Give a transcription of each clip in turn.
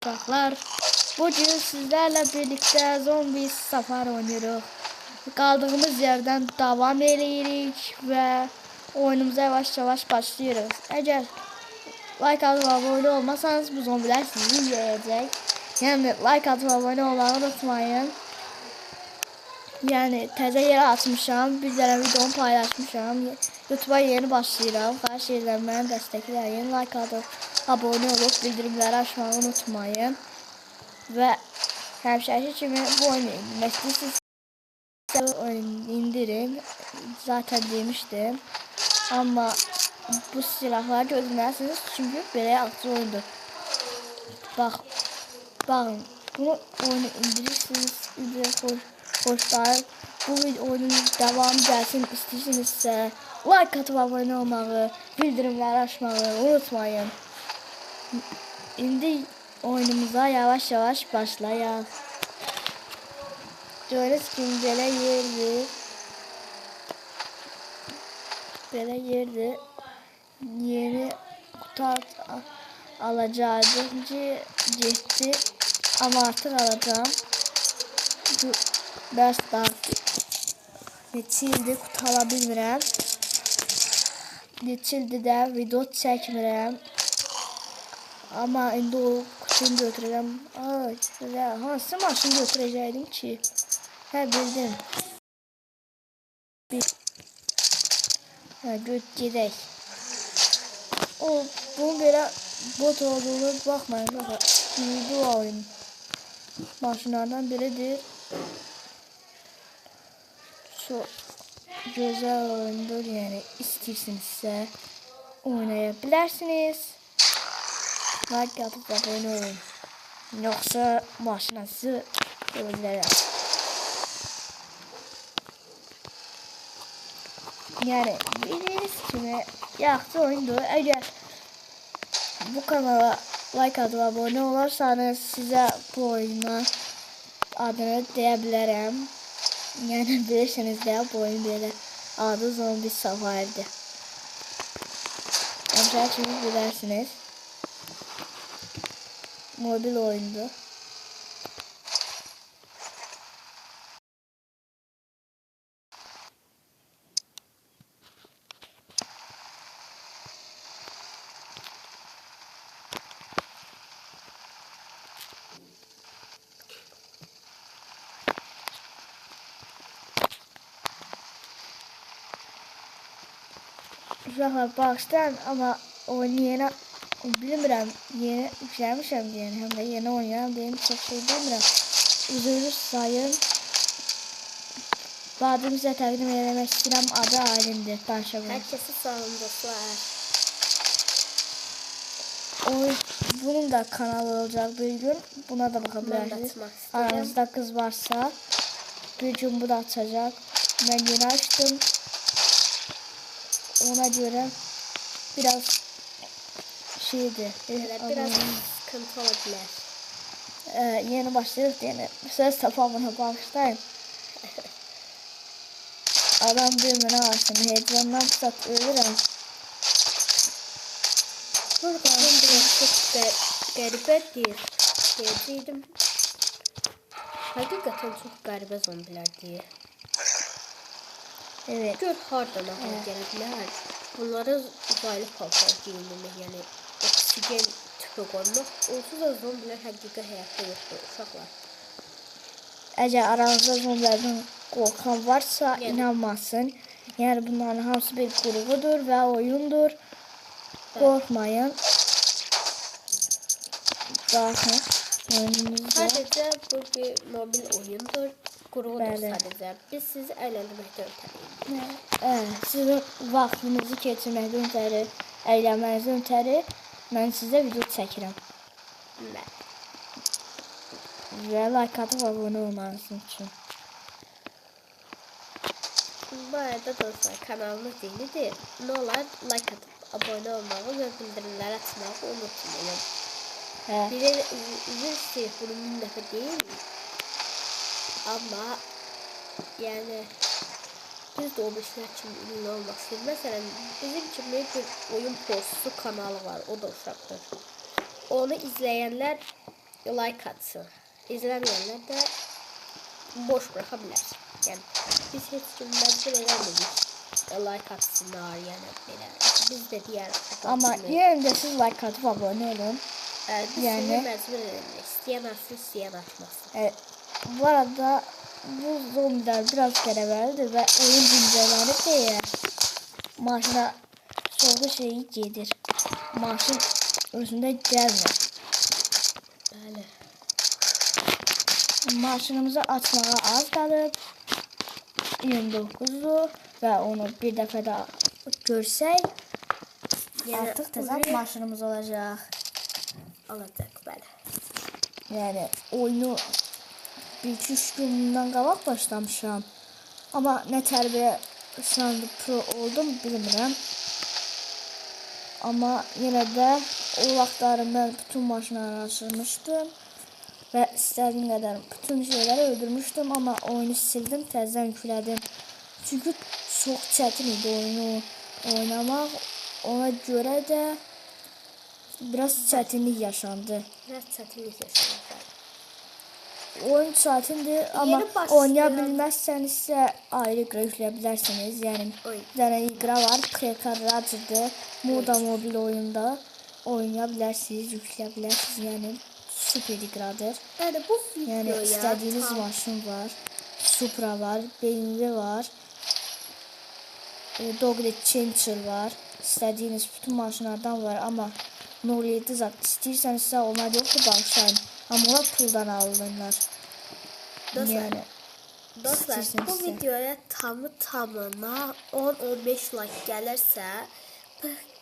uşaqlar. Bugün sizlerle birlikte zombi safari oynuyoruz. Kaldığımız yerden devam edirik ve oyunumuza yavaş yavaş başlıyoruz. Eğer like atıp abone olmasanız bu zombiler sizi yiyecek. Yani like atıp abone olmayı unutmayın. Yani təzə yerə atmışam, bir dənə videomu paylaşmışam. YouTube'a yeni başlayıram. Xahiş edirəm məni dəstəkləyin. Like atıp abone olup bildirimləri açmayı unutmayın. Və həmişəki kimi bu oyunu indirmək istəyirsinizsə indirin. Zaten demişdim. Amma bu silahları gözləməlisiniz çünki belə yaxşı oyundur. Baxın, bunu oyunu indirirsiniz. Hoşlar, bu oyunun devamı gelsin istiyorsanızsa like atıp abone olmayı, bildirimleri açmayı unutmayın. Şimdi oyunumuza yavaş yavaş başlayalım. Görüyoruz ki böyle yerde yeni kutu alacaktım ki gitti ama artık alacağım. Ders daha neçildi kutu ala bilmirəm. Neçildi də video çəkmirəm. Amma indi o kutunu götürürəm. Hansı maşını götürəcəkdim ki? Hə bildim. Gedək. Bunun belə bot olduğunu baxmayın. Bu oyun maşınlardan biridir. Çok güzel oyundur, yani istiyorsanızsa oynayabilirsiniz. Like atıp abone olun. Yoksa maşınası öldürürüm. Yani bildiğiniz gibi yaxşı oyundur. Eğer bu kanala like atıp abone olursanız size bu oyuna adını deyebilirim. Yani bilirsiniz de bu oyun böyle adı zombi safari'di. Şimdi bilirsiniz. Mobil oyundu. Uşaqlar bağışlayın ama oyunu yeni bilmirəm, yeni yükləmişəm deyən, həm də yeni oynayan deyən çox şey bilmirəm. Üzrünüz sayın. Adım sizə təqdim eləmək istəyirəm, adı Alimdir, danışabilirim. Herkesi sağlam dostlar. Bunun da kanalı olacaq bir gün, buna da bakabilirsiniz. Aranızda kız varsa bir gün bu da açacaq. Mən yeni açtım. Ona göre biraz şeydi. Biraz sıkıntı olabilir. Yeni başladık yani. Söz tapamına bağışlayın. Adam düğmene alsın. Heyecandan pusat ölürüm. Buradan çok garibə deyir. Deyəcəydim. Hakikaten çok garibə zombiler deyir. Evet. Gör hardan ağır gəliblər. Bunları uzaylı paltar giyindirmək, yəni oksigen tüpü qoymaq. Onsuz da zombiler həqiqi həyatda yoxdur, uşaqlar. Əgər aranızda zombilərdən qorxan varsa inanmasın. Yəni bunların hamısı bir qurğudur və oyundur. Qorxmayın. Baxın. Sadəcə bu bir mobil oyundur. Qurğudur sadəcə. Biz sizi əyləndirməkdə ötərik. Sizin vaxtınızı keçirməkdən ötəri, əylənmənizdən ötəri mən sizə video çəkirəm. Və like atıp abone olmalısınız üçün. Bu arada dostlar, kanalımız yenidir. Ne olar like atıp abone olmağı ve bildirimleri açmağı unutmayın. Üzür istəyir, bunu 1000 dəfə deyil. Ama yani biz de o işler için ünlü olmak istiyoruz. Mesela bizim için bir oyun postu kanalı var. O da uşaqdır. Onu izleyenler like atsın. İzləməyənlər də boş bıraxa bilər. Yəni biz heç kim məcbur eləmirik. Like atsınlar, yəni belə. Biz də deyərik. Amma yenə də siz like atıb abunə olun. Biz yəni məcbur eləmirik. İstəyən atsın, istəyən atmasın. Bu arada bu zombiler biraz qərəbəlidir və oyun güncəllənib deyə maşına sorğu şeyi gedir. Maşın özündə gəlmir. Bəli. Maşınımızı açmağa az qalıb. 29'u və onu bir dəfə də görsək, Yəni artıq təzə maşınımız olacaq. Alacaq, bəli. Yəni oyunu 1-2-3 gündən qabaq başlamışam. Amma nə tərbiyə sandı pro oldum bilmirəm. Amma yenə də o vaxtları mən bütün maşınları açmışdım. Və istədiyim qədər bütün şeyləri öldürmüşdüm, amma oyunu sildim, təzədən yüklədim. Çünki çox çətin idi oyunu oynamaq. Ona görə də biraz çətinlik yaşandı. Biraz çətinlik yaşandı. Oyun çətindir, amma oynaya bilməzsənizsə ayrı iqra yükləyə bilərsiniz. Yəni bir dənə iqra var, PK Racer'dır. Moda mobil oyunda oynaya bilərsiniz, yükləyə bilərsiniz. Yəni super iqradır. Yəni bu videoya Yəni istədiyiniz maşın var, Supra var, BMW var, Dodge Challenger var. İstədiyiniz bütün maşınlardan var, amma 07 zat istəyirsənizsə onlar yoxdur, bağışlayın. Amma onlar puldan alınırlar. Yəni dostlar, bu videoya tamına 10-15 like gəlirsə,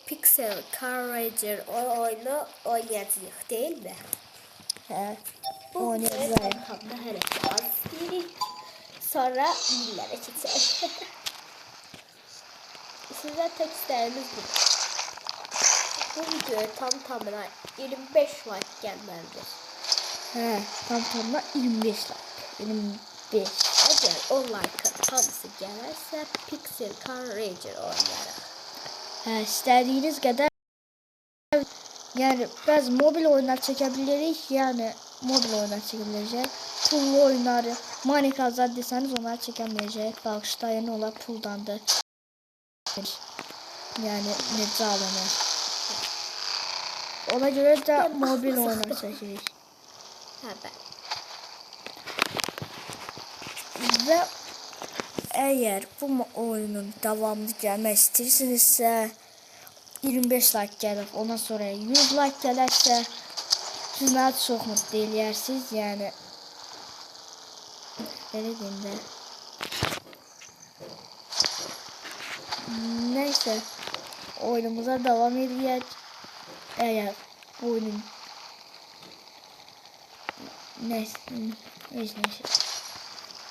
Pixel Car Racer oyunu oynayacağıq, deyil mi? Hə, Bu oynayacağıq. tamda hələ az deyirik. Sonra illərə keçək. Sizə tek istəyimiz budur. Bu videoya tamına 25 like gəlməlidir. Hə, tamına 25 like. 25. Əgər o like-ın hamısı gələrsə, Pixel Car Racer oynayarıq. Hə, istədiyiniz qədər. Yəni bəzi mobil oyunlar çəkə bilirik. Yəni mobil oyunlar çəkə biləcək. Pullu oyunları, Minecraft zad desəniz onları çəkə biləcək. Bağışlayın, onlar puldandır. Yəni necə alınır. Ona görə də mobil oyunlar çəkirik. Hə, bəli. Və əgər bu oyunun davamını gəlmək istəyirsinizsə 25 like gəlir, ondan sonra 100 like gələrsə siz mənə çox mutlu eləyərsiniz, yəni belə deyim də. Nəysə, oyunumuza davam edək. Əgər bu oyunun nəysə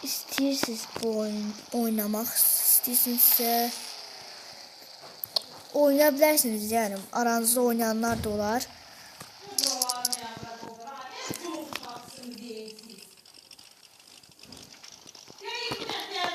istəyirsiniz bu oyunu oynamaq istəyirsinizsə oynaya bilərsiniz, yəni aranızda oynayanlar da olar.